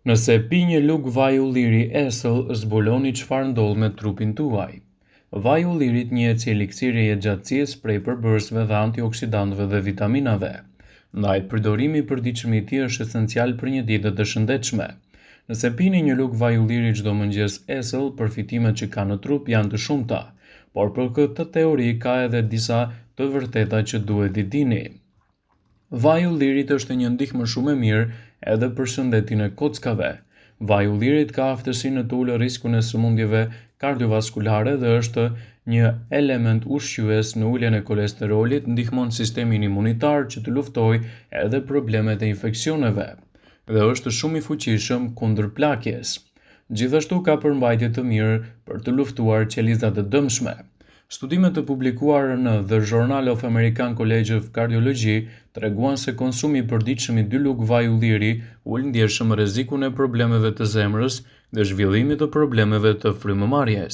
Nëse pi një lugë vaj ulliri esëll, zbuloni çfarë ndodh me trupin tuaj. Vaji i ullirit njihet si eliksiri i gjatësisë prej përbërësve dhe antioksidantëve dhe vitaminave. Ndaj përdorimi i përditshëm i tij është esencial për një ditë të shëndetshme. Nëse pini një lugë vaj ulliri çdo mëngjes esëll, përfitimet që ka në trup janë të shumta, por për këtë teori ka edhe disa të vërteta që duhet i dini. Vaji i ullirit është një ndihmë shumë e mirë edhe për shëndetin e kockave. Vaji i ullirit ka aftësinë të ulë riskun e sëmundjeve kardiovaskulare dhe është një element ushqyes në uljen e kolesterolit, ndihmon sistemin imunitar që të luftojë edhe problemet e infeksioneve dhe është shumë i fuqishëm kundër plakjes. Gjithashtu ka përmbajtje të mirë për të luftuar qelizat e dëmshme. Studimet të publikuara në The Journal of American College of Cardiology treguan se konsumi i përditshëm i 2 lugë vaj ulliri ul ndjeshëm rrezikun e problemeve të zemrës dhe zhvillimit të problemeve të frymëmarrjes.